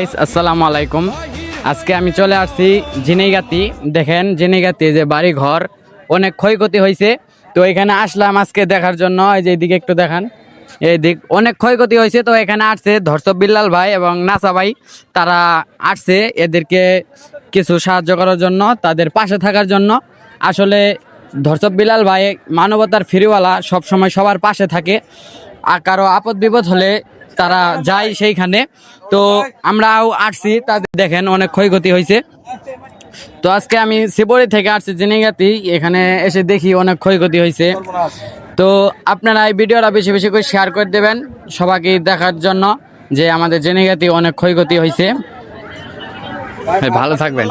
Guys, আসসালামু আলাইকুম। আজকে আমি চলে আসছি ঝিনাইগাতি। দেখেন ঝিনাইগাতি যে বাড়ি ঘর অনেক ক্ষয়ক্ষতি হয়েছে, তো এখানে আসলাম আজকে দেখার জন্য। এই যে এদিকে একটু দেখান, এই দিক অনেক ক্ষয়ক্ষতি হয়েছে। তো এখানে আসছে ধর্ষব বিল্লাল ভাই এবং নাসা ভাই, তারা আসছে এদেরকে কিছু সাহায্য করার জন্য, তাদের পাশে থাকার জন্য। আসলে ধর্ষব বিল্লাল ভাই মানবতার ফিরিওয়ালা, সবসময় সবার পাশে থাকে। আর কারো আপদ বিপদ হলে তারা যায় সেইখানে। তো আমরাও আসছি, তাদের দেখেন অনেক ক্ষয়ক্ষতি হয়েছে। তো আজকে আমি শিবরি থেকে আসছি ঝিনাইগাতি, এখানে এসে দেখি অনেক ক্ষয়ক্ষতি হয়েছে। তো আপনারা এই ভিডিওটা বেশি বেশি করে শেয়ার করে দেবেন সবাইকে দেখার জন্য যে আমাদের ঝিনাইগাতি অনেক ক্ষয়ক্ষতি হয়েছে। ভালো থাকবেন।